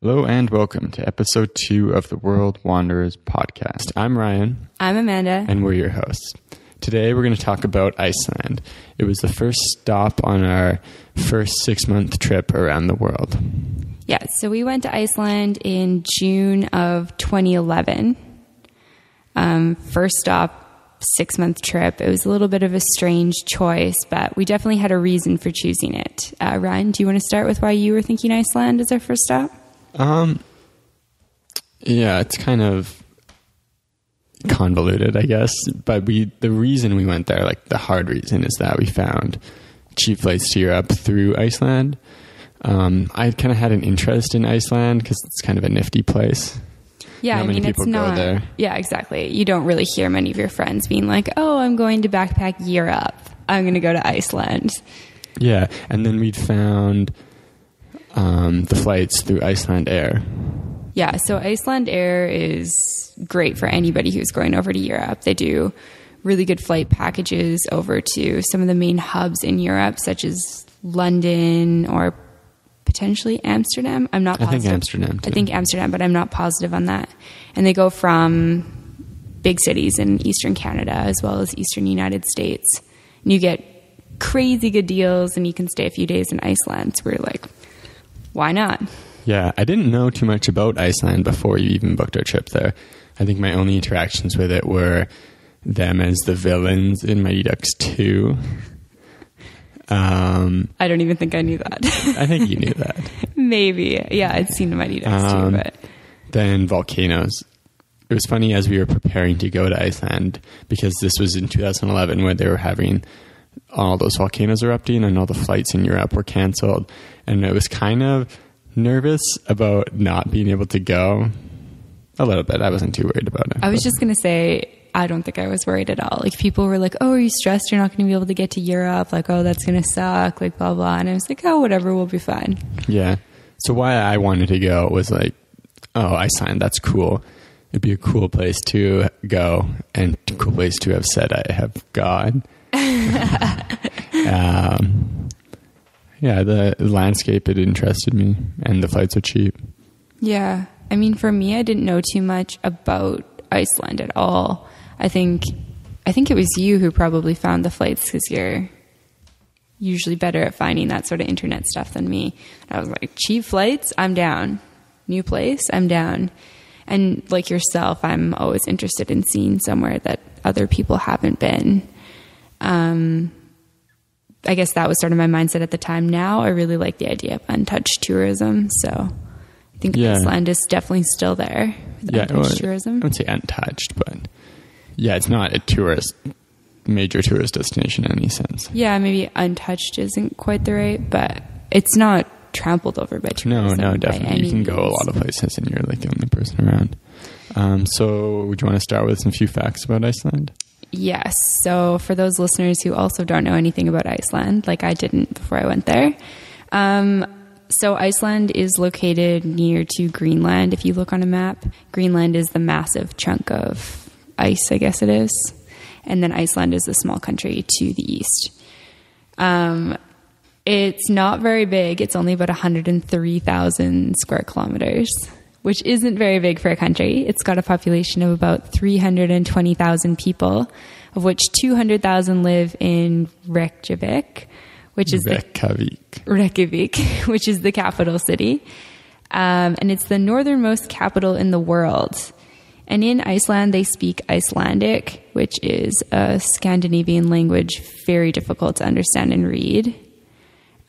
Hello and welcome to episode 2 of the World Wanderers podcast. I'm Ryan. I'm Amanda. And we're your hosts. Today we're going to talk about Iceland. It was the first stop on our first 6-month trip around the world. Yeah, so we went to Iceland in June of 2011. First stop, 6-month trip. It was a little bit of a strange choice, but we definitely had a reason for choosing it. Ryan, do you want to start with why you were thinking Iceland as our first stop? Yeah, it's kind of convoluted, I guess. But the reason we went there, like the hard reason, is that we found cheap flights to Europe through Iceland. I kind of had an interest in Iceland because it's kind of a nifty place. Yeah, not I mean, it's not. There. Yeah, exactly. You don't really hear many of your friends being like, "Oh, I'm going to backpack Europe. I'm going to go to Iceland." Yeah, and then we'd found the flights through Iceland Air. Yeah, so Iceland Air is great for anybody who's going over to Europe. They do really good flight packages over to some of the main hubs in Europe, such as London or potentially Amsterdam. I'm not positive. I think Amsterdam, too. I think Amsterdam, but I'm not positive on that. And they go from big cities in Eastern Canada as well as Eastern United States. And you get crazy good deals, and you can stay a few days in Iceland. So we're like, why not? Yeah, I didn't know too much about Iceland before you even booked our trip there. I think my only interactions with it were them as the villains in Mighty Ducks 2. I don't even think I knew that. I think you knew that. Maybe. Yeah, I'd seen Mighty Ducks 2, but... Then volcanoes. It was funny as we were preparing to go to Iceland, because this was in 2011 where they were having all those volcanoes erupting and all the flights in Europe were canceled. And it was kind of nervous about not being able to go. A little bit. I wasn't too worried about it. I was just going to say, I don't think I was worried at all. Like, people were like, "Oh, are you stressed you're not going to be able to get to Europe? Like, oh, that's going to suck, like, blah, blah." And I was like, oh, whatever, we'll be fine. Yeah. So why I wanted to go was like, oh, Iceland, that's cool. It'd be a cool place to go and a cool place to have said I have gone. Yeah, the landscape, it interested me, and the flights are cheap. Yeah. I mean, for me, I didn't know too much about Iceland at all. I think it was you who probably found the flights, because you're usually better at finding that sort of internet stuff than me. And I was like, cheap flights, I'm down. New place, I'm down. And like yourself, I'm always interested in seeing somewhere that other people haven't been. I guess that was sort of my mindset at the time. Now I really like the idea of untouched tourism. So I think Iceland is definitely still there with untouched tourism. I wouldn't say untouched, but yeah, it's not a major tourist destination in any sense. Yeah, maybe untouched isn't quite the right, but it's not trampled over by tourism. No, definitely. You can go a lot of places and you're like the only person around. So would you want to start with some few facts about Iceland? Yes. So for those listeners who also don't know anything about Iceland, like I didn't before I went there. So Iceland is located near to Greenland. If you look on a map, Greenland is the massive chunk of ice, I guess it is. And then Iceland is a small country to the east. It's not very big. It's only about 103,000 square kilometers, which isn't very big for a country. It's got a population of about 320,000 people, of which 200,000 live in Reykjavik, which is Reykjavik, which is the capital city. And it's the northernmost capital in the world. And in Iceland, they speak Icelandic, which is a Scandinavian language, very difficult to understand and read.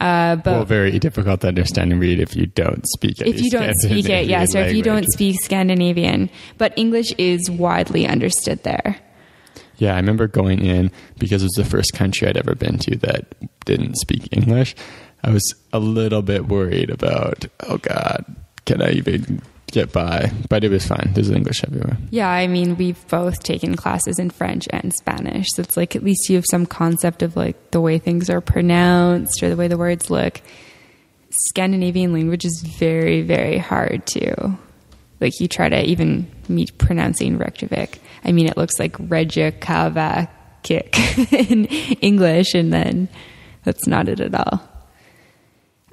Very difficult to understand and read if you don't speak it. If you don't speak it, yes, or if you don't speak Scandinavian. But English is widely understood there. Yeah, I remember going in, because it was the first country I'd ever been to that didn't speak English. I was a little bit worried about, oh God, can I even get by? But it was fine. There's English everywhere. Yeah, I mean, we've both taken classes in French and Spanish. So it's like, at least you have some concept of like the way things are pronounced or the way the words look. Scandinavian language is very, very hard to, like, you try to even meet pronouncing Reykjavik. I mean, it looks like Reykjavik in English, and then that's not it at all.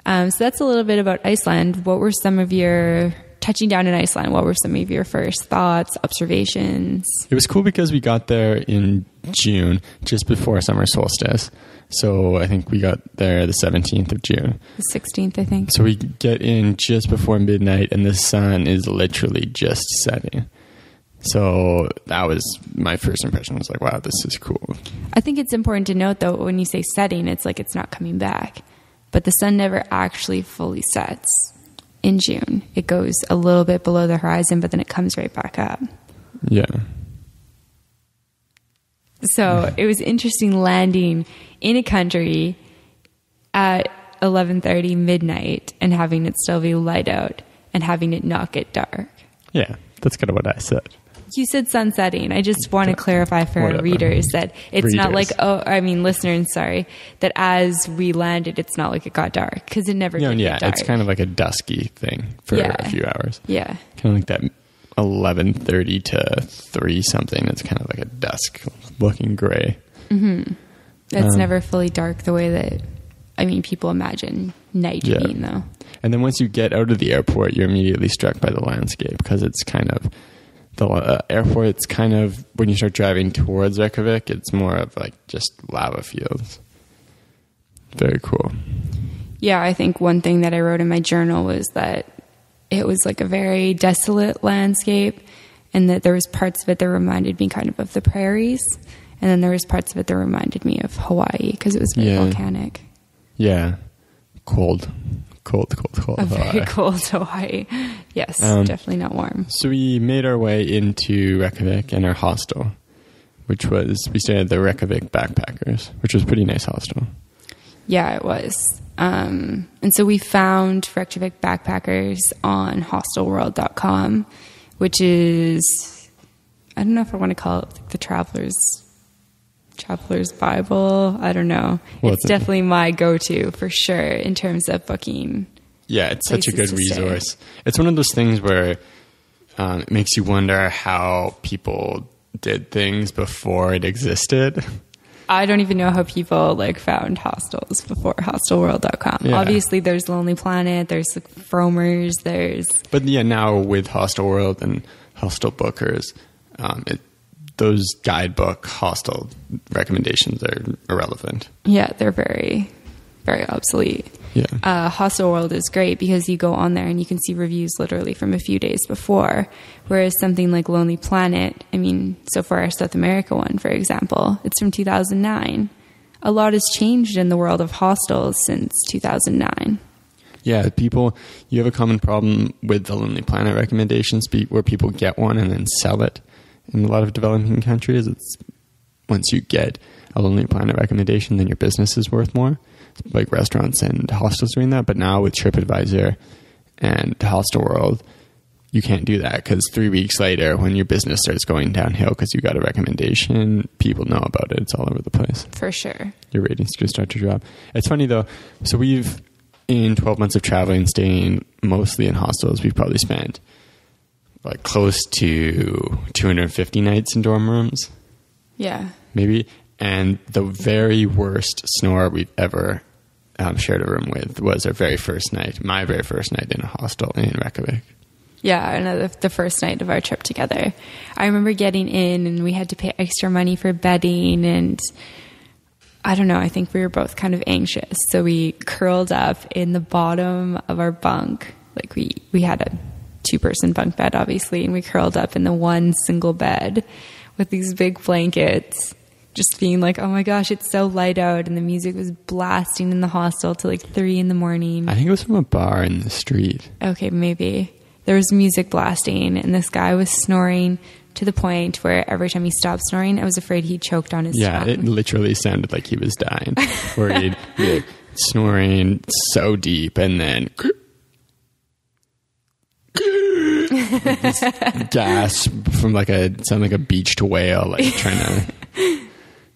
So that's a little bit about Iceland. What were some of your, touching down in Iceland, what were some of your first thoughts, observations? It was cool because we got there in June, just before summer solstice. So I think we got there the 17th of June. The 16th, I think. So we get in just before midnight and the sun is literally just setting. So that was my first impression. I was like, wow, this is cool. I think it's important to note, though, when you say setting, it's like it's not coming back. But the sun never actually fully sets in June. It goes a little bit below the horizon, but then it comes right back up. Yeah. So it was interesting landing in a country at 11:30 midnight and having it still be light out and having it not get dark. Yeah, that's kind of what I said. You said sun setting. I just want to clarify for our readers that it's not like, listeners, sorry, that as we landed, it's not like it got dark, because it never did get dark. It's kind of like a dusky thing for a few hours. Yeah. Kind of like that 11:30 to 3 something. It's kind of like a dusk looking gray. Mm-hmm. It's never fully dark the way that, people imagine night being, though. And then once you get out of the airport, you're immediately struck by the landscape, because it's kind of, the airport's kind of, when you start driving towards Reykjavik, it's more of like just lava fields. Very cool. Yeah, I think one thing that I wrote in my journal was that it was like a very desolate landscape, and that there was parts of it that reminded me kind of the prairies, and then there was parts of it that reminded me of Hawaii, because it was very volcanic. Yeah. Cold. A very cold Hawaii. Yes, definitely not warm. So we made our way into Reykjavik and our hostel, which was, we stayed at the Reykjavik Backpackers, which was a pretty nice hostel. Yeah, it was. And so we found Reykjavik Backpackers on hostelworld.com, which is, I don't know if I want to call it like the Traveler's Bible. I don't know. Well, it's definitely my go-to for sure in terms of booking. Yeah, it's such a good resource. It's one of those things where it makes you wonder how people did things before it existed. I don't even know how people found hostels before hostelworld.com. Yeah. Obviously, there's Lonely Planet, there's Fromers, But yeah, now with Hostel World and Hostel Bookers, those guidebook hostel recommendations are irrelevant. Yeah, they're very, very obsolete. Yeah. Hostel World is great because you go on there and you can see reviews literally from a few days before. Whereas something like Lonely Planet, so for our South America one, for example, it's from 2009. A lot has changed in the world of hostels since 2009. Yeah, you have a common problem with the Lonely Planet recommendations where people get one and then sell it. In a lot of developing countries, it's once you get a Lonely Planet recommendation, then your business is worth more. Like restaurants and hostels doing that. But now with TripAdvisor and Hostel World, you can't do that, because 3 weeks later, when your business starts going downhill because you got a recommendation, people know about it. It's all over the place. For sure. Your ratings just start to drop. It's funny though. So in 12 months of traveling, staying mostly in hostels, we've probably spent close to 250 nights in dorm rooms. Yeah. Maybe. And the very worst snore we've ever shared a room with was my very first night in a hostel in Reykjavik. Yeah, and the first night of our trip together. I remember getting in and we had to pay extra money for bedding, and I don't know, I think we were both kind of anxious. So we curled up in the bottom of our bunk. We had a 2-person bunk bed, obviously, and we curled up in the one single bed with these big blankets, just being like, oh my gosh, it's so light out, and the music was blasting in the hostel till 3 a.m. I think it was from a bar in the street. Okay, maybe. There was music blasting, and this guy was snoring to the point where every time he stopped snoring, I was afraid he choked on his tongue. Yeah, it literally sounded like he was dying. Where he'd be snoring so deep, and then gasp from sound like a beached whale, trying to.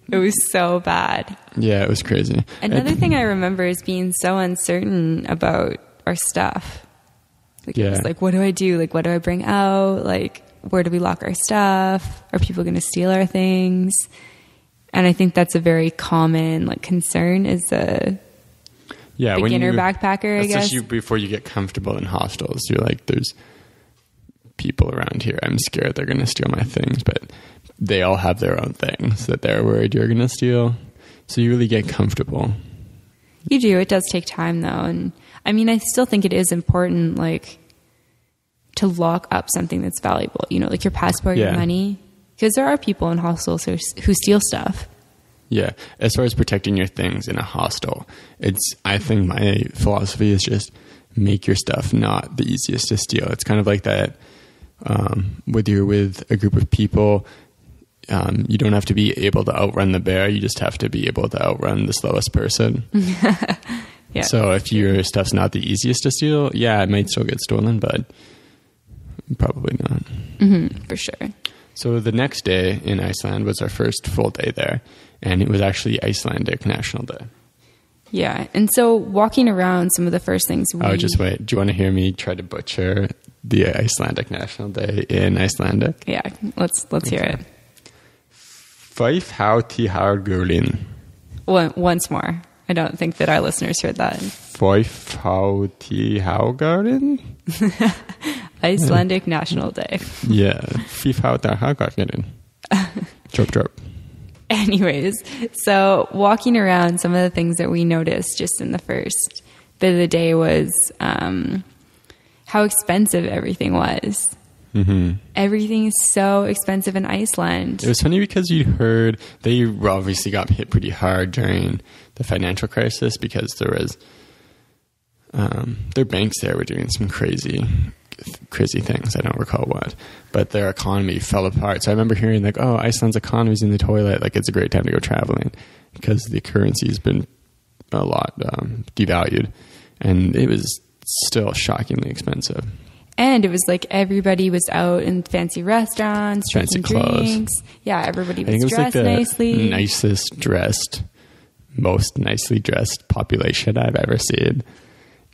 It was so bad. Yeah, it was crazy. Another thing I remember is being so uncertain about our stuff. It was what do I do? What do I bring out? Where do we lock our stuff? Are people going to steal our things? And I think that's a very common concern is Yeah, beginner backpacker, I guess. Especially before you get comfortable in hostels. You're like, there's people around here. I'm scared they're going to steal my things, but they all have their own things that they're worried you're going to steal. So you really get comfortable. You do. It does take time, though. And I mean, I still think it is important, like, to lock up something that's valuable, you know, like your passport, your money. Because there are people in hostels who steal stuff. Yeah. As far as protecting your things in a hostel, I think my philosophy is just make your stuff not the easiest to steal. It's kind of like that, whether you're with a group of people, you don't have to be able to outrun the bear. You just have to be able to outrun the slowest person. Yeah. So if your stuff's not the easiest to steal, yeah, it might still get stolen, but probably not. Mm-hmm, for sure. So the next day in Iceland was our first full day there, and it was actually Icelandic National Day. Yeah, and so walking around, some of the first things just wait. Do you want to hear me try to butcher the Icelandic National Day in Icelandic? Yeah, let's hear it. Five hátíðargurlin. Once more. I don't think that our listeners heard that. Five hátíðargurlin? Icelandic National Day. Yeah, five hátíðargurlin. Chirp, chirp. Anyways, so walking around, some of the things that we noticed just in the first bit of the day was how expensive everything was. Mm-hmm. Everything is so expensive in Iceland. It was funny because you'd heard they obviously got hit pretty hard during the financial crisis because there was their banks there were doing some crazy things. I don't recall what, but their economy fell apart. So I remember hearing like, oh, Iceland's economy's in the toilet. Like it's a great time to go traveling because the currency's been a lot devalued, and it was still shockingly expensive. And it was like everybody was out in fancy restaurants, fancy drinks. Yeah, everybody was dressed like the nicely. Nicest dressed, most nicely dressed population I've ever seen.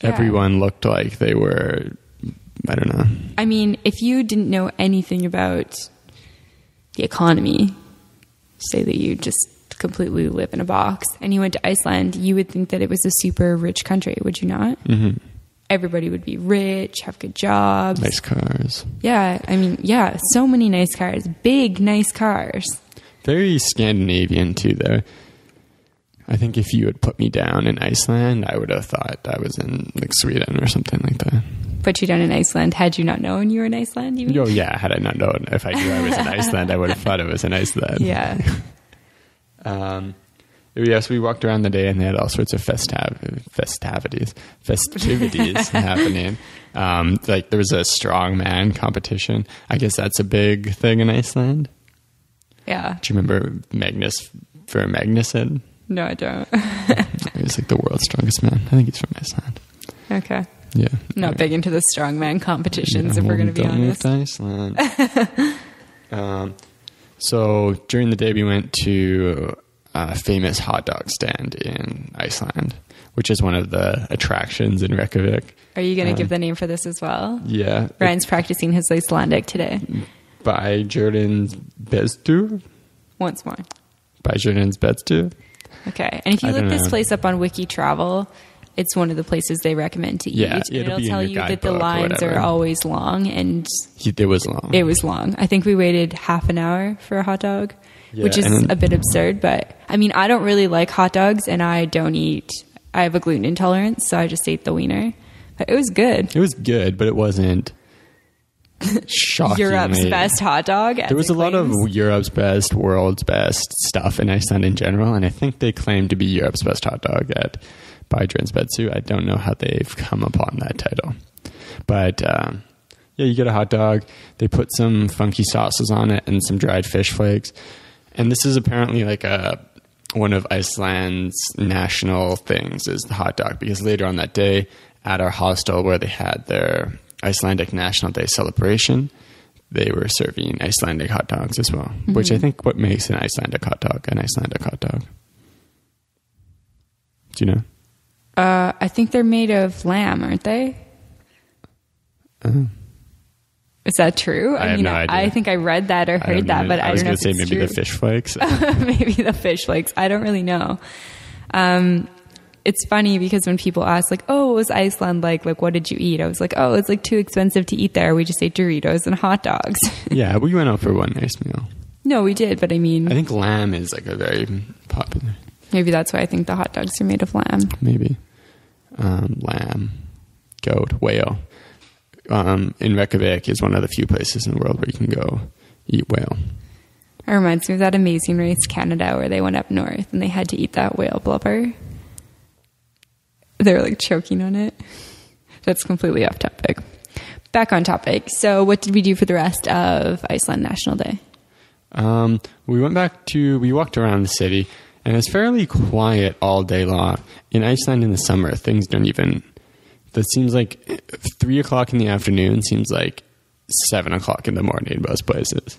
Yeah. Everyone looked like they were, I don't know. I mean, if you didn't know anything about the economy, say that you just completely live in a box, and you went to Iceland, you would think that it was a super rich country, would you not? Mm-hmm. Everybody would be rich, have good jobs. Nice cars. Yeah, I mean, yeah, so many nice cars. Big, nice cars. Very Scandinavian, too, though. I think if you had put me down in Iceland, I would have thought I was in, like, Sweden or something like that. Put you down in Iceland? Had you not known you were in Iceland, you mean? Oh, yeah, had I not known. If I knew I was in Iceland, I would have thought it was in Iceland. Yeah. Yes, we walked around the day and they had all sorts of festivities happening. Like there was a strongman competition. I guess that's a big thing in Iceland. Yeah. Do you remember Magnus Magnuson? No, I don't. He's like the world's strongest man. I think he's from Iceland. Okay. Yeah. Not big into the strongman competitions, if we're going to be honest. Iceland. So during the day we went to a famous hot dog stand in Iceland, which is one of the attractions in Reykjavik. Are you going to give the name for this as well? Yeah. Ryan's practicing his Icelandic today. Bæjarins bestu. Once more. Bæjarins bestu. Okay. And if you look this place up on Wiki Travel, it's one of the places they recommend to eat. Yeah, it'll tell you that the lines are always long, and it was long. It was long. I think we waited half an hour for a hot dog, which is a bit absurd. But I mean, I don't really like hot dogs, and I have a gluten intolerance, so I just ate the wiener. But it was good. It was good, but it wasn't shockingly Europe's best hot dog. There was a lot of Europe's best, world's best stuff in Iceland in general, and I think they claim to be Europe's best hot dog at Bæjarins bestu. I don't know how they've come upon that title. But yeah, you get a hot dog. They put some funky sauces on it and some dried fish flakes. And this is apparently like one of Iceland's national things is the hot dog, because later on that day at our hostel where they had their Icelandic National Day celebration, they were serving Icelandic hot dogs as well, which I think what makes an Icelandic hot dog. Do you know? I think they're made of lamb, aren't they? Is that true? I have no idea. I think I read that or heard that, but I don't know if it's maybe true. The fish flakes. Maybe the fish flakes. I don't really know. it's funny because when people ask like, oh, what was Iceland like what did you eat? I was like, oh, it's like too expensive to eat there. We just ate Doritos and hot dogs. Yeah, we went out for one nice meal. No, we did, but I mean, I think lamb is like a very popular. Maybe that's why I think the hot dogs are made of lamb. Maybe. Lamb, goat, whale. In Reykjavik is one of the few places in the world where you can go eat whale. It reminds me of that Amazing Race Canada where they went up north and they had to eat that whale blubber. They were like choking on it. That's completely off topic. Back on topic. So what did we do for the rest of Iceland National Day? We walked around the city, and it's fairly quiet all day long. In Iceland in the summer, that seems like 3 o'clock in the afternoon seems like 7 o'clock in the morning in most places.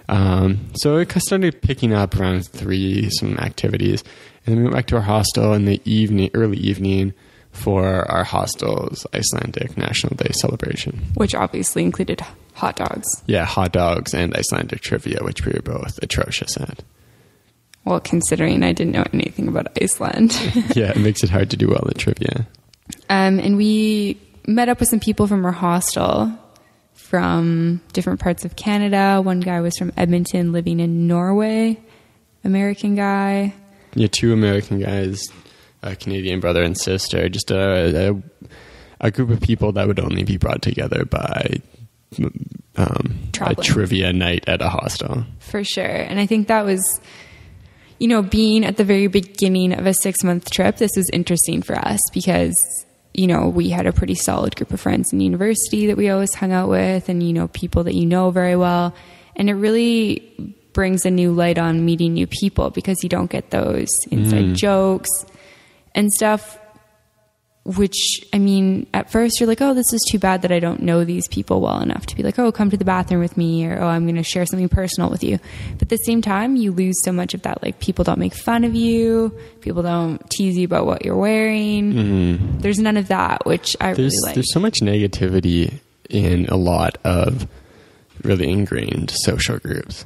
So it started picking up around 3, some activities. And then we went back to our hostel in the early evening for our hostel's Icelandic National Day celebration. Which obviously included hot dogs. Yeah, hot dogs and Icelandic trivia, which we were both atrocious at. Well, considering I didn't know anything about Iceland. Yeah, it makes it hard to do well at trivia. And we met up with some people from our hostel from different parts of Canada. One guy was from Edmonton living in Norway. American guy. Yeah, 2 American guys, a Canadian brother and sister. Just a group of people that would only be brought together by a trivia night at a hostel. For sure. And I think that was, being at the very beginning of a 6-month trip, this was interesting for us because, we had a pretty solid group of friends in university that we always hung out with and, people that very well. And it really brings a new light on meeting new people because you don't get those inside jokes and stuff, which, at first you're like, oh, this is too bad that I don't know these people well enough to be like, oh, come to the bathroom with me, or, oh, I'm going to share something personal with you. But at the same time, you lose so much of that. Like, people don't make fun of you. People don't tease you about what you're wearing. Mm-hmm. There's none of that, which I really like. There's so much negativity in a lot of really ingrained social groups.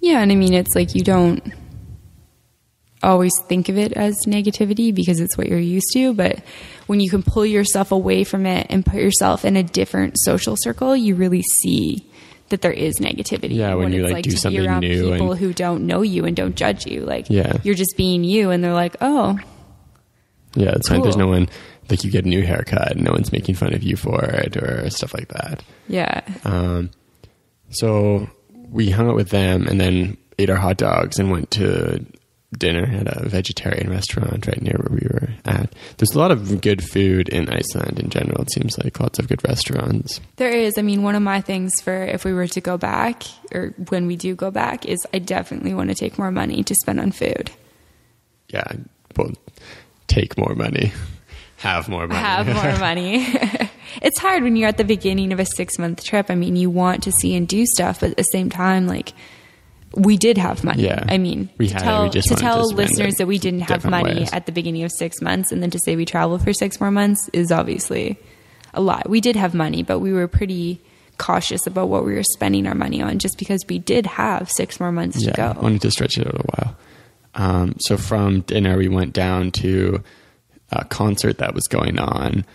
Yeah, and it's like you don't always think of it as negativity because it's what you're used to, but when you can pull yourself away from it and put yourself in a different social circle, you really see that there is negativity. Yeah, when you do something new, to be around people who don't know you and don't judge you, you're just being you, and they're like, oh, yeah, it's cool. Like there's no one, like you get a new haircut, no one's making fun of you for it or stuff like that. Yeah. So we hung out with them and then ate our hot dogs and went to dinner at a vegetarian restaurant right near where we were at. There's a lot of good food in Iceland in general. It seems like lots of good restaurants. There is. One of my things for if we were to go back, or when we do go back, is I definitely want to take more money to spend on food. Yeah, well, take more money. Have more money. Have more money. It's hard when you're at the beginning of a 6-month trip. You want to see and do stuff, but at the same time, we did have money. Yeah. To tell listeners that we didn't have money at the beginning of 6 months and then to say we traveled for 6 more months is obviously a lot. We did have money, but we were pretty cautious about what we were spending our money on just because we did have 6 more months to go. I wanted to stretch it out a while. So from dinner, we went down to a concert that was going on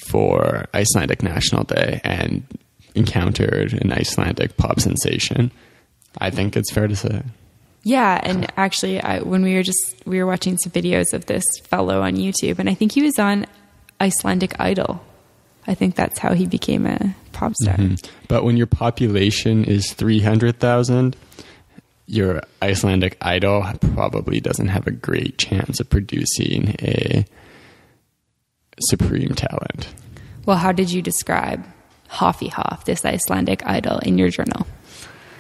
for Icelandic National Day and encountered an Icelandic pop sensation. I think it's fair to say. Yeah, and actually, when we were watching some videos of this fellow on YouTube, and I think he was on Icelandic Idol. I think that's how he became a pop star. Mm-hmm. But when your population is 300,000, your Icelandic Idol probably doesn't have a great chance of producing a supreme talent. Well, how did you describe Hoffy Hoff, this Icelandic Idol, in your journal?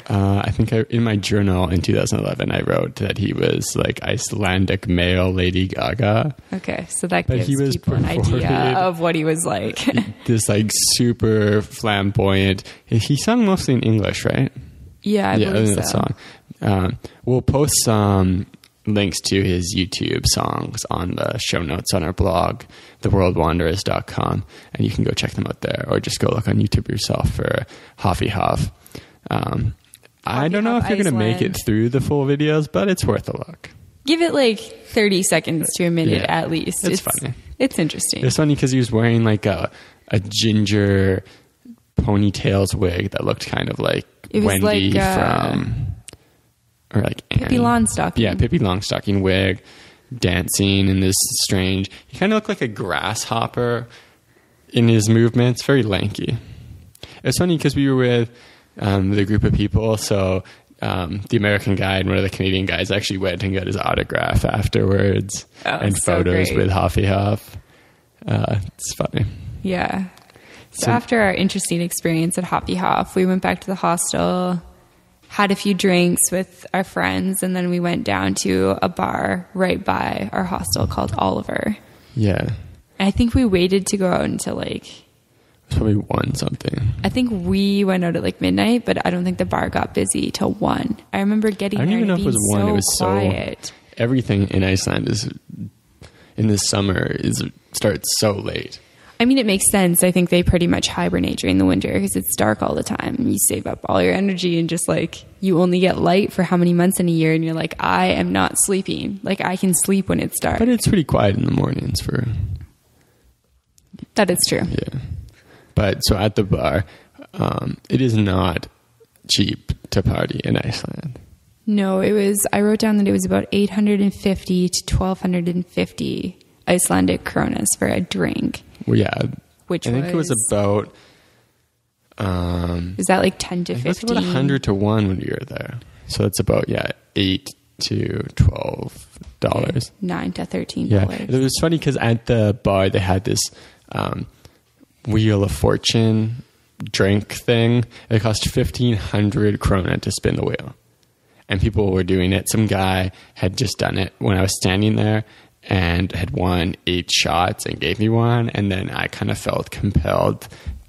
I think in my journal in 2011, I wrote that he was like Icelandic male Lady Gaga. Okay, so that gives people an idea of what he was like. This super flamboyant. He sung mostly in English, right? Yeah, I believe so. That song. We'll post some links to his YouTube songs on the show notes on our blog, theworldwanderers.com, and you can go check them out there, or just go look on YouTube yourself for Hoffy Hoff. I don't know if you're going to make it through the full videos, but it's worth a look. Give it like 30 seconds to a minute at least. It's funny. It's interesting. It's funny because he was wearing like a ginger ponytails wig that looked kind of like Wendy from, or like Pippi Longstocking. Yeah, Pippi Longstocking wig, dancing in this strange. He kind of looked like a grasshopper in his movements. Very lanky. It's funny because we were with the group of people, so the American guy and one of the Canadian guys actually went and got his autograph afterwards and photos with Hoffy Hoff. It's funny. Yeah. So after our interesting experience at Hoppy Hoff, we went back to the hostel, had a few drinks with our friends, and then we went down to a bar right by our hostel called Oliver. Yeah. I think we waited to go out until like... It was probably 1 something. I think we went out at like midnight, but I don't think the bar got busy till 1. I remember getting there and it being so quiet. Everything in Iceland in the summer starts so late. I mean, it makes sense. I think they pretty much hibernate during the winter because it's dark all the time. You save up all your energy and just like, you only get light for how many months in a year. And you're like, I am not sleeping. Like, I can sleep when it's dark. But it's pretty quiet in the mornings for... That is true. Yeah. But so at the bar, it is not cheap to party in Iceland. No, I wrote down that it was about 850 to 1250 Icelandic kronas for a drink. Well, yeah. I think it was about... is that like 10 to 15? It was about 100 to 1 when we were there. So it's about, $8 to $12. Yeah, $9 to $13. Yeah. It was funny because at the bar, they had this Wheel of Fortune drink thing. It cost 1,500 krona to spin the wheel. And people were doing it. Some guy had just done it when I was standing there and had won 8 shots and gave me one. And then I kind of felt compelled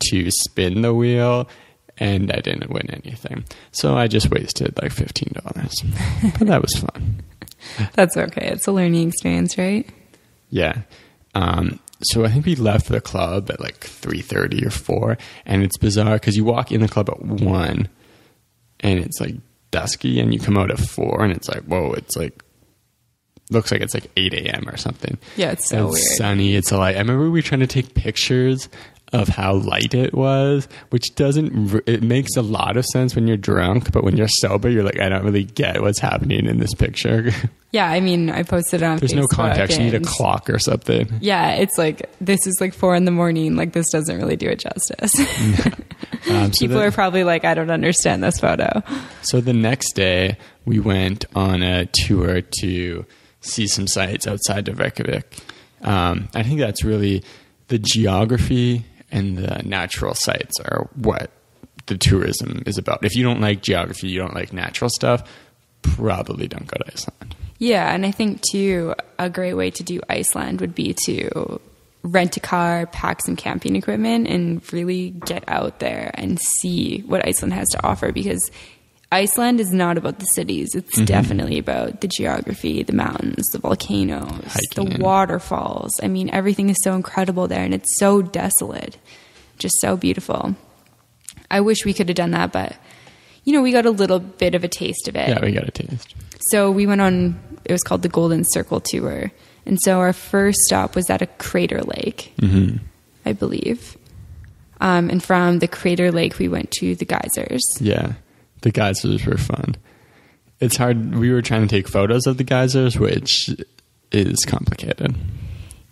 to spin the wheel, and I didn't win anything. So I just wasted like $15. But that was fun. That's okay. It's a learning experience, right? Yeah. So I think we left the club at like 3:30 or 4, and it's bizarre because you walk in the club at 1 and it's like dusky, and you come out at 4 and it's like, whoa, it's like, looks like it's like 8 a.m. or something. Yeah, it's so weird. It's sunny, it's light. I remember we were trying to take pictures of how light it was, which it makes a lot of sense when you're drunk, but when you're sober, you're like, I don't really get what's happening in this picture. Yeah, I mean, I posted it on There's Facebook. no context. You need a clock or something. Yeah, it's like, this is like 4 a.m. Like, this doesn't really do it justice. People are probably like, I don't understand this photo. So the next day, we went on a tour to see some sites outside of Reykjavik. I think that's really the geography and the natural sites are what the tourism is about. If you don't like geography, you don't like natural stuff, probably don't go to Iceland. Yeah, and I think, too, a great way to do Iceland would be to rent a car, pack some camping equipment, and really get out there and see what Iceland has to offer, because Iceland is not about the cities. It's definitely about the geography, the mountains, the volcanoes, hiking, the waterfalls. I mean, everything is so incredible there, and it's so desolate. Just so beautiful. I wish we could have done that, but, we got a little bit of a taste of it. Yeah, we got a taste. So we went on, it was called the Golden Circle Tour. And so our first stop was at a crater lake, I believe. And from the crater lake, we went to the geysers. Yeah. The geysers were fun. It's hard. We were trying to take photos of the geysers, which is complicated.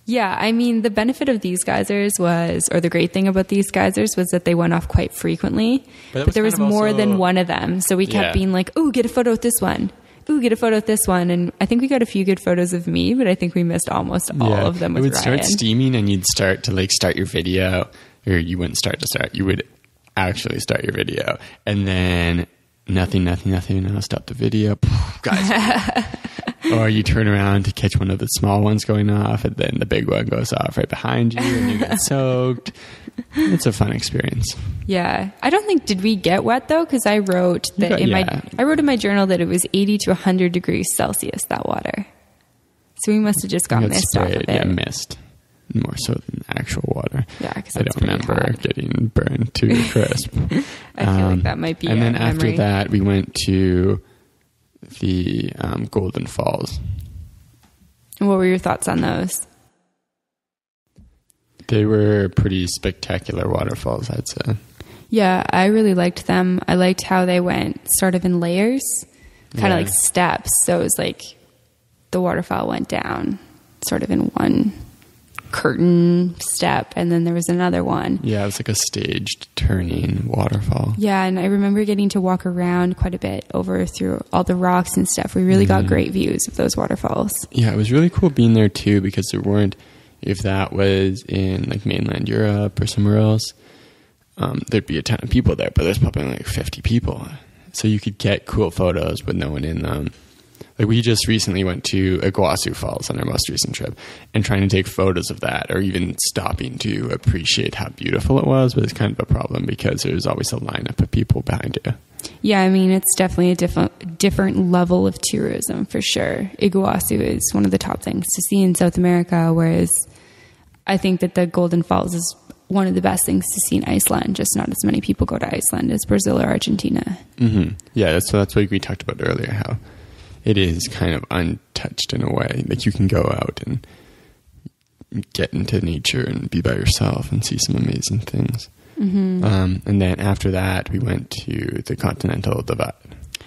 Yeah, I mean, the benefit of these geysers or the great thing about these geysers was that they went off quite frequently. But there was more than one of them. So we kept being like, ooh, get a photo with this one. Ooh, get a photo with this one. And I think we got a few good photos of me, but I think we missed almost all of them with Ryan. It would start steaming, and you'd start to start your video, or you wouldn't start. You would actually start your video, and then nothing. I'll stop the video. Guys. Or you turn around to catch one of the small ones going off, and then the big one goes off right behind you, and you get soaked. It's a fun experience. Yeah. I don't think, did we get wet though? Because I wrote that I wrote in my journal that it was 80 to 100 degrees Celsius, that water. So we must have just got mist off of it. Yeah, mist. More so than actual water. Yeah, because I don't remember getting burned to a crisp. I feel like that might be and then after that, we went to the Golden Falls. And what were your thoughts on those? They were pretty spectacular waterfalls, I'd say. Yeah, I really liked them. I liked how they went sort of in layers, kind of like steps. So it was like the waterfall went down sort of in one curtain step, and then there was another one. Yeah, it was like a staged turning waterfall. Yeah, and I remember getting to walk around quite a bit over through all the rocks and stuff. We really got great views of those waterfalls. Yeah, it was really cool being there too, because there weren't, if that was in like mainland Europe or somewhere else, there'd be a ton of people there, but there's probably like 50 people. So you could get cool photos with no one in them. Like we just recently went to Iguazu Falls on our most recent trip, and trying to take photos of that, or even stopping to appreciate how beautiful it was kind of a problem, because there's always a lineup of people behind you. Yeah, I mean, it's definitely a different level of tourism for sure. Iguazu is one of the top things to see in South America, whereas I think that the Golden Falls is one of the best things to see in Iceland. Just not as many people go to Iceland as Brazil or Argentina. Mm-hmm. Yeah, that's what we talked about earlier, how it is kind of untouched in a way. Like you can go out and get into nature and be by yourself and see some amazing things. Mm-hmm. And then after that, we went to the Continental Divide.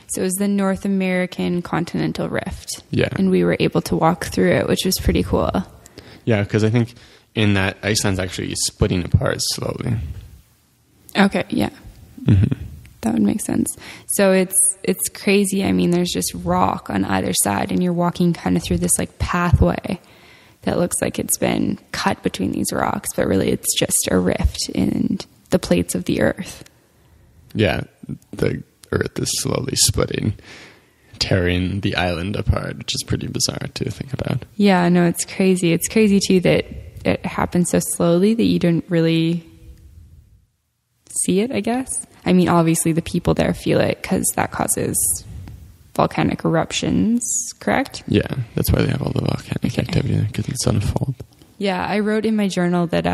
So it was the North American Continental Rift. Yeah. And we were able to walk through it, which was pretty cool. Yeah, because I think in that, Iceland's actually splitting apart slowly. Okay, yeah. Mm-hmm. That would make sense. So it's crazy. I mean, there's just rock on either side, and you're walking kind of through this like pathway that looks like it's been cut between these rocks, but really it's just a rift in the plates of the earth. Yeah, the earth is slowly splitting, tearing the island apart, which is pretty bizarre to think about. Yeah, no, it's crazy. It's crazy too that it happens so slowly that you don't really see it, I guess. I mean, obviously the people there feel it because that causes volcanic eruptions, correct? Yeah, that's why they have all the volcanic activity there, because it's unfold. Yeah, I wrote in my journal that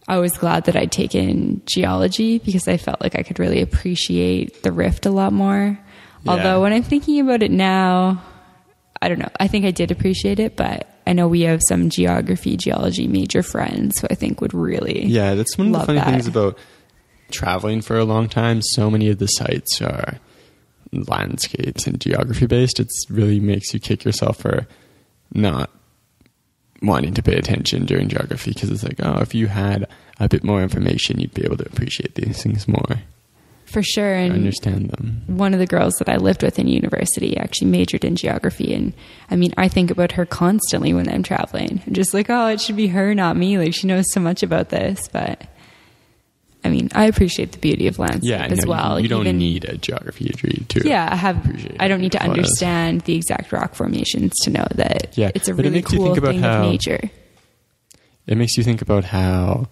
I was glad that I'd taken geology, because I felt like I could really appreciate the rift a lot more. Yeah. Although when I'm thinking about it now, I don't know. I think I did appreciate it, but I know we have some geology major friends who I think would really Yeah, that's one of the funny things about traveling for a long time. So many of the sites are landscapes and geography based. It really makes you kick yourself for not wanting to pay attention during geography, because it's like, oh, if you had a bit more information, you'd be able to appreciate these things more. For sure. And understand them. One of the girls that I lived with in university actually majored in geography. And I mean, I think about her constantly when I'm traveling. I'm just like, oh, it should be her, not me. Like, she knows so much about this. But I mean, I appreciate the beauty of landscape as well. You don't need a geography degree to appreciate it. I don't need to understand the exact rock formations to know that it's a really cool thing of nature. It makes you think about how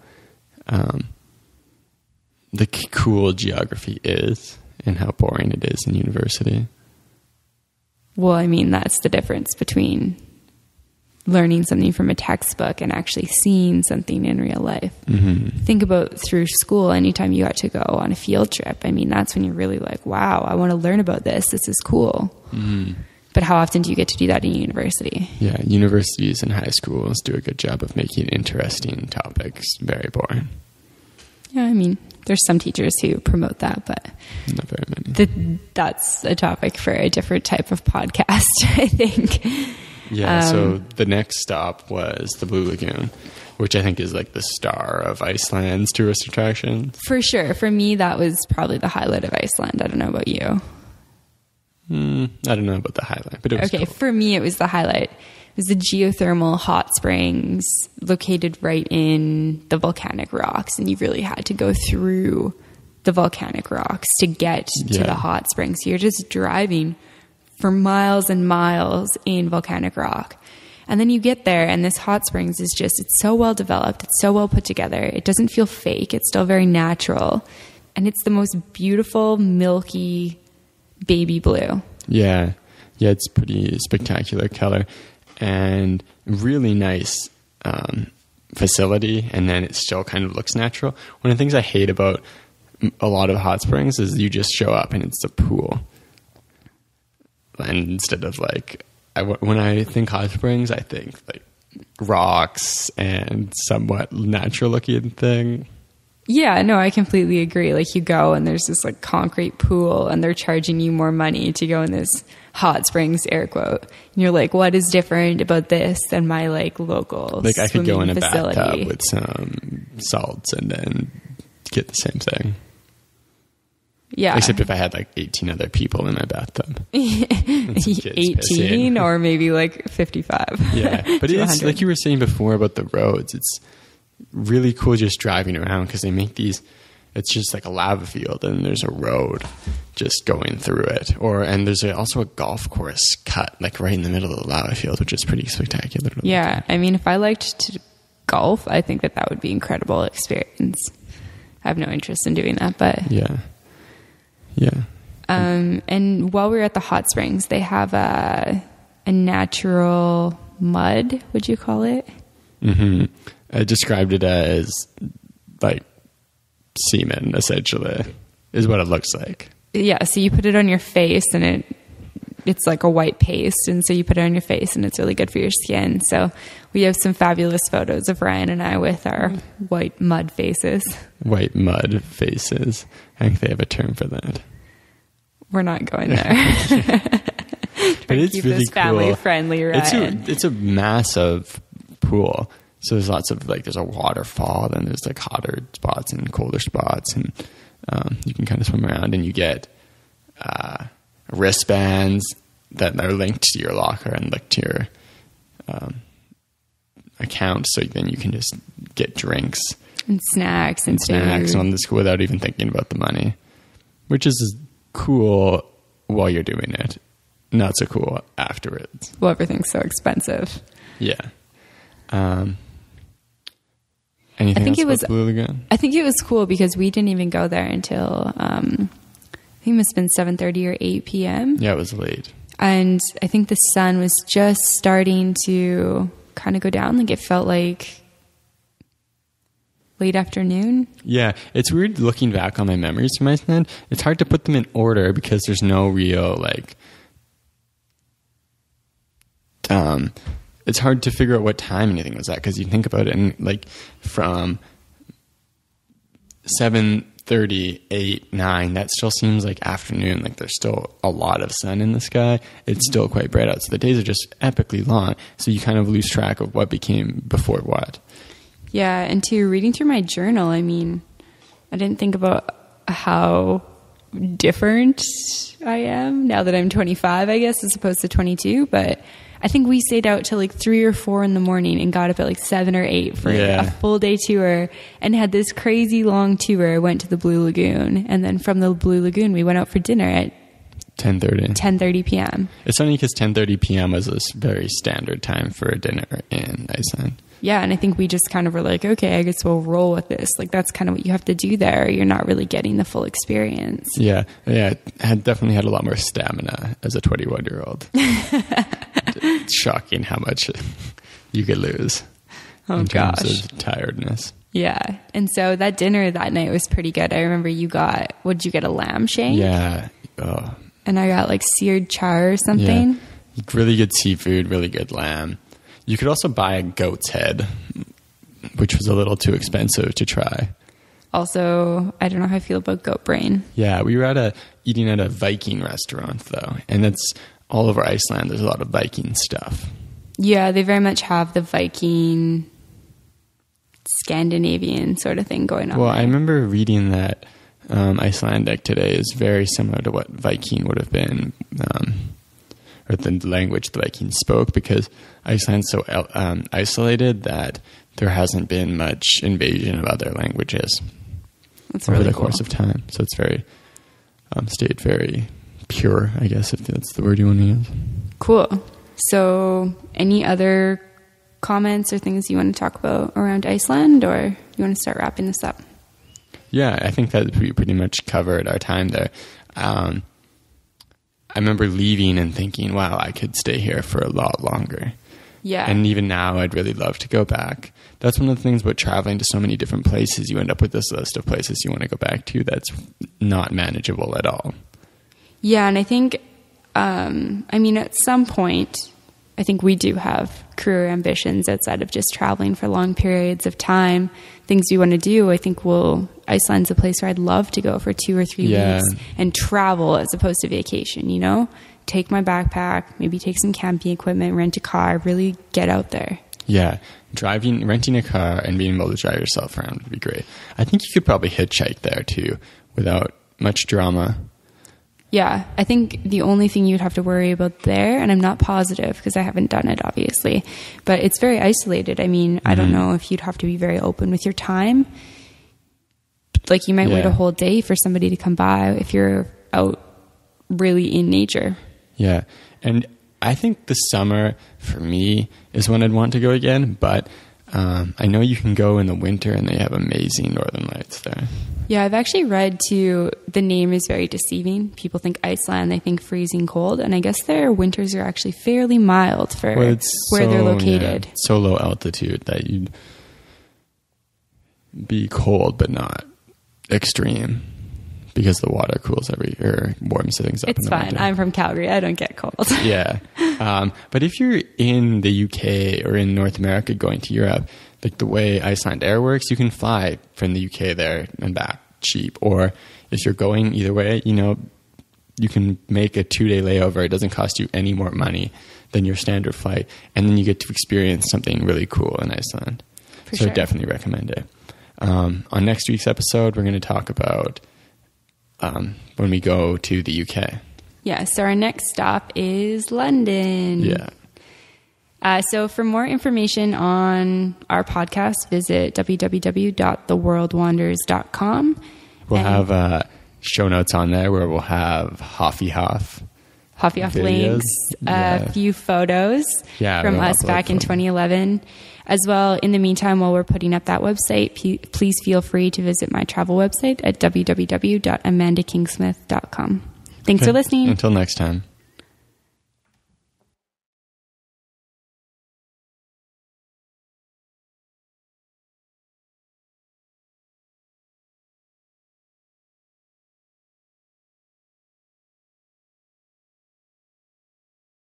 the cool geography is and how boring it is in university. Well, I mean, that's the difference between learning something from a textbook and actually seeing something in real life. Mm-hmm. Think about through school, anytime you got to go on a field trip. I mean, that's when you're really like, wow, I want to learn about this. This is cool. Mm-hmm. But how often do you get to do that in university? Yeah, universities and high schools do a good job of making interesting topics very boring. Yeah, I mean, there's some teachers who promote that, but not very many. That's a topic for a different type of podcast, I think. Yeah, so the next stop was the Blue Lagoon, which I think is like the star of Iceland's tourist attractions. For sure. For me, that was probably the highlight of Iceland. I don't know about you. I don't know about the highlight, but it was okay. Cool. For me, it was the highlight. It was the geothermal hot springs located right in the volcanic rocks, and you really had to go through the volcanic rocks to get to the hot springs. So you're just driving for miles and miles in volcanic rock. And then you get there, and this hot springs is just, it's so well developed. It's so well put together. It doesn't feel fake. It's still very natural. And it's the most beautiful, milky baby blue. Yeah. Yeah, it's pretty spectacular color and really nice facility. And then it still kind of looks natural. One of the things I hate about a lot of hot springs is you just show up and it's a pool. And instead of like when I think hot springs, I think like rocks and somewhat natural looking thing. Yeah, no, I completely agree. Like you go and there's this like concrete pool and they're charging you more money to go in this hot springs, air quote. And you're like, what is different about this than my like local Like I could go in a facility? bathtub with some salts and then get the same thing. Yeah. Except if I had like 18 other people in my bathtub. 18 or maybe like 55. Yeah. But it's like you were saying before about the roads. It's really cool just driving around because they make these, it's just like a lava field and there's a road just going through it. And there's also a golf course cut like right in the middle of the lava field, which is pretty spectacular. Yeah. I mean, if I liked to golf, I think that would be an incredible experience. I have no interest in doing that, but yeah. And while we were at the hot springs, they have a natural mud, would you call it? Mm-hmm. I described it as like semen, essentially, is what it looks like. Yeah, so you put it on your face and it's like a white paste, and so you put it on your face and it's really good for your skin. So we have some fabulous photos of Ryan and I with our white mud faces. White mud faces. I think they have a term for that. We're not going there. But it's keep really this family cool. friendly, Ryan. It's a massive pool. So there's lots of like, there's a waterfall, then there's like hotter spots and colder spots, and you can kind of swim around, and you get wristbands that are linked to your locker and linked to your account. So then you can just get drinks and snacks and on the school without even thinking about the money, which is cool while you're doing it. Not so cool afterwards. Well, everything's so expensive. Yeah. Anything else about Blue Lagoon? I think it was cool because we didn't even go there until I think it must have been 7:30 or 8 p.m. Yeah, it was late. And I think the sun was just starting to kind of go down. Like it felt like late afternoon. Yeah, it's weird looking back on my memories from Iceland. It's hard to put them in order because there's no real like it's hard to figure out what time anything was at, because you think about it and like from 7:30, 8, 9, that still seems like afternoon. Like there's still a lot of sun in the sky. It's still quite bright out. So the days are just epically long. So you kind of lose track of what became before what. Yeah, and to reading through my journal, I mean, I didn't think about how different I am now that I'm 25, I guess, as opposed to 22. But I think we stayed out till like 3 or 4 in the morning and got up at like 7 or 8 for a full day tour and had this crazy long tour. Went to the Blue Lagoon, and then from the Blue Lagoon, we went out for dinner at 10:30 p.m. It's funny because 10:30 p.m. was a very standard time for a dinner in Iceland. Yeah, and I think we just kind of were like, okay, I guess we'll roll with this. Like, that's kind of what you have to do there. You're not really getting the full experience. Yeah. I definitely had a lot more stamina as a 21-year-old. It's shocking how much you could lose in terms of tiredness. Yeah. And so that dinner that night was pretty good. I remember what did you get, a lamb shank? Yeah. Oh. And I got like seared char or something. Yeah. Really good seafood, really good lamb. You could also buy a goat's head, which was a little too expensive to try. Also, I don't know how I feel about goat brain. Yeah, we were eating at a Viking restaurant, though. And that's all over Iceland. There's a lot of Viking stuff. Yeah, they very much have the Viking, Scandinavian sort of thing going on. Well, I remember reading that Icelandic today is very similar to what Viking would have been, or the language the Vikings spoke, because Iceland's so isolated that there hasn't been much invasion of other languages over the course of time. So it's very stayed very pure, I guess, if that's the word you want to use. Cool. So any other comments or things you want to talk about around Iceland, or you want to start wrapping this up? Yeah, I think that we pretty much covered our time there. I remember leaving and thinking, wow, I could stay here for a lot longer. Yeah. And even now, I'd really love to go back. That's one of the things about traveling to so many different places. You end up with this list of places you want to go back to that's not manageable at all. Yeah, and I think, at some point, I think we do have career ambitions outside of just traveling for long periods of time, things we want to do. I think Iceland's a place where I'd love to go for 2 or 3 weeks and travel as opposed to vacation, you know? Take my backpack, maybe take some camping equipment, rent a car, really get out there. Yeah. Renting a car and being able to drive yourself around would be great. I think you could probably hitchhike there too without much drama. Yeah, I think the only thing you'd have to worry about there, and I'm not positive because I haven't done it obviously, but it's very isolated. I mean, I don't know if you'd have to be very open with your time. Like you might wait a whole day for somebody to come by if you're out really in nature. Yeah, and I think the summer for me is when I'd want to go again, but I know you can go in the winter and they have amazing northern lights there. Yeah, I've actually read too, the name is very deceiving. People think Iceland, they think freezing cold, and I guess their winters are actually fairly mild for where they're located. Yeah, so low altitude that you'd be cold but not extreme because the water cools warms things up. It's fine. Winter. I'm from Calgary. I don't get cold. Yeah. But if you're in the UK or in North America going to Europe, like the way Iceland Air works, you can fly from the UK there and back cheap. Or if you're going either way, you know, you can make a 2-day layover. It doesn't cost you any more money than your standard flight. And then you get to experience something really cool in Iceland. So I definitely recommend it. On next week's episode, we're going to talk about when we go to the UK. Yeah, so our next stop is London. Yeah. So for more information on our podcast, visit www.theworldwanders.com. We'll have show notes on there where we'll have Hoffy Hoff links, a few photos from us back in 2011. As well, in the meantime, while we're putting up that website, please feel free to visit my travel website at www.amandakingsmith.com. Thanks for listening. Until next time.